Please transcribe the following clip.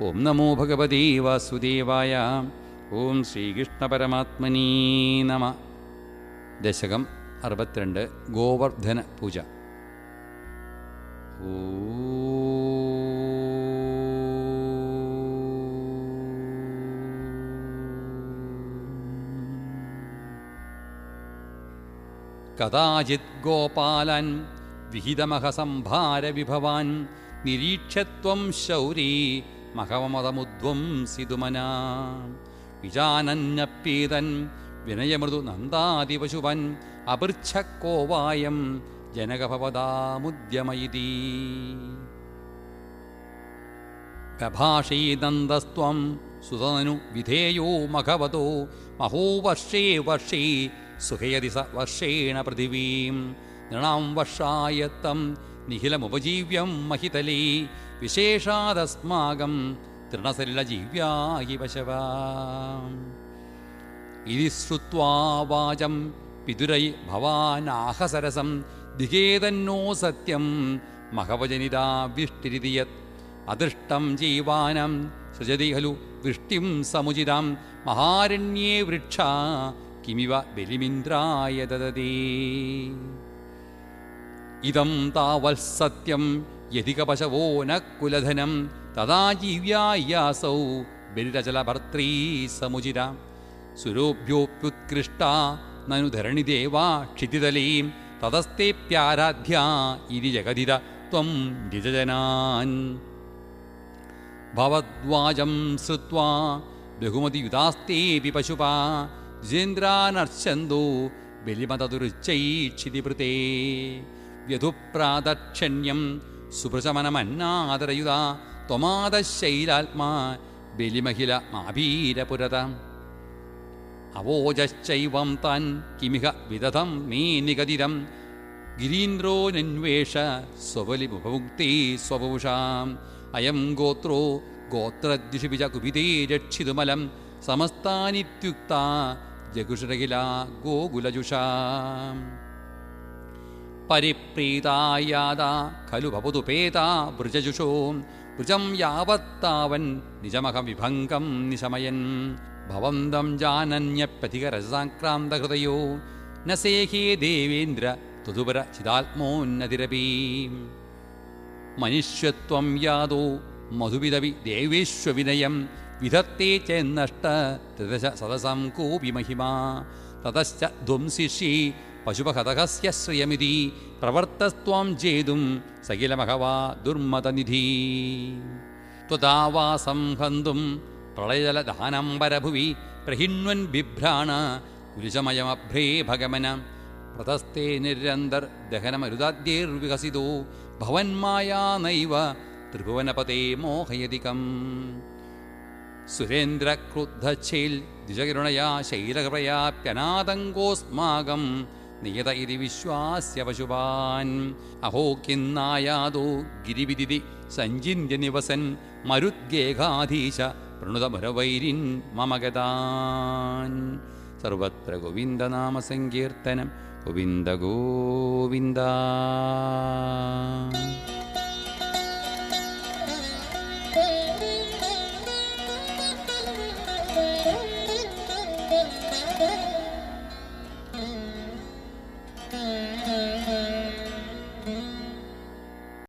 ഓം നമോ ഭഗവതേ വാസുദേവായ. ഓം ശ്രീകൃഷ്ണപരമാത്മനീ നമ. ദശകം 62 ഗോവർദ്ധന പൂജ. കഥാചിത് ഗോപാലൻ വിഹിതമഹസംഭാരവിഭവാൻ നിരീക്ഷത്വം ശൗരീ മഹമതമുധ്വംസിതുമനാ വിജാനന്യപ്പീതൻ വിനയമൃദു നന്ദാദിപശുവൻ അപൃച്ഛക്കോവായം ജനകഭവതാമുദ്യമയിതി ബഭാഷീനന്ദസ്ത്വം സുതനു വിധേയോ മഘവതോ മഹോവർഷേ വർഷേ സുഖയതി സ വർഷേണ പൃഥിവീം നൃണാം വർഷായത്തം നിഖിലമുപജീവ്യം മഹിതലേ വിശേഷാദസ്മാകം തൃണസലിലജീവ്യായി പശവാ ഇതി ശ്രുത്വാ വാചം പിതുരൈ ഭവാനാഹസരസം ദിഗേതന്നോ സത്യം മഹവജനിതാവിഷ്ടിരിതി യത് അദൃഷ്ടം ജീവാനം സൃജതി ഖലു വൃഷ്ടിം സമുചിതാം മഹാരണ്യേ വൃക്ഷ കിമിവ ബലിമിന്ദ്രായ ദദതി ഇദം താവത്സത്യം യതികപശവോ ന കുലധനം തഥാ ജീവ്യായാസൗ ബലിരചലഭർത്രീ സമുചിര സുരോഭ്യോപ്യുത്കൃഷ്ട നനു ധരണിദേവാ ക്ഷിതിതലീം തതസ്തേപ്യാരാധ്യ ഇതി ജഗതിത ത്വം നിജജനാൻ ഭവദ്വാചം ശ്രുത്വാ ബഹുമതിയുതാസ്തേപി പശുപാ ജിതേന്ദ്രാനർച്ചന്തോ ബലിമതതുരുച്ചൈക്ഷിതിഭൃതേ വ്യധുപ്രാദക്ഷണ്യം സുഭൃശമനമന്നാദരയുതാ ത്വമാദശൈലാത്മാ ബലിമഹിലമാഭീരപുരത അവോജശ്ചൈവം താൻ കിമിഹ വിദധം മേ നിഗതിരം ഗിരീന്ദ്രോ നന്വേഷ സ്വബലിമുപമുക്തേ സ്വപുഷാം അയം ഗോത്രോ ഗോത്രദ്വിഷിപിച കുപിതേ രക്ഷിതുമലം സമസ്താനിത്യുക്ത ജഗുഷരകില ഗോകുലജുഷാം പരിപ്രീതായാദാ ഖലു ഭവതുപേതാ വൃജജുഷോ വൃജം യാവത്താവൻ നിജമഹം വിഭംഗം നിശമയൻ ഭവന്തം ജാനന്യപ്യധികരസാക്രാന്തഹൃദയോ ന സേഹേ ദേവേന്ദ്ര തുതുപര ചിദാത്മോന്നതിരപി മനുഷ്യത്വം യാദോ മധുവിധവി ദേവേശ്വവിനയം വിധത്തെ ചെന്നഷ്ട ത്രിദശ സദസം കോപി മഹിമാ തതശ്ച ധ്വംസിഷി പശുപഹതകസ്യ ശ്രയമിതി പ്രവർത്തസ്ത്വാം ജേതും സകിലമഹവാ ദുർമതനിധി ത്വദാവാസം ഹന്തും പ്രളയജലദാനംബരഭുവി പ്രഹിണ്വൻ ബിഭ്രാണ കുരുശമയമഭ്രേ ഭഗമന പ്രതസ്തേ നിരന്തർ ദഹനമരുദാദ്യേർവികസിതോ ഭവന്മായാ നൈവ ത്രിഭുവനപതേ മോഹയതികം സുരേന്ദ്രക്രുദ്ധഛേൽ ദ്വിജകിരുണയാ ശൈലകൃപയാപ്യനാതങ്കോസ്മാകം നിയത ഇതി വിശ്വാസ്യ പശുപാൻ അഹോ കിന്നായാദോ ഗിരിവിദിതി സഞ്ചിന്യ നിവസൻ മരുദ്ഗേഹാധീശ പ്രണുതമുരവൈരിൻ മമഗതാൻ സർവത്ര ഗോവിന്ദനാമസങ്കീർത്തനം ഗോവിന്ദ ഗോവിന്ദ.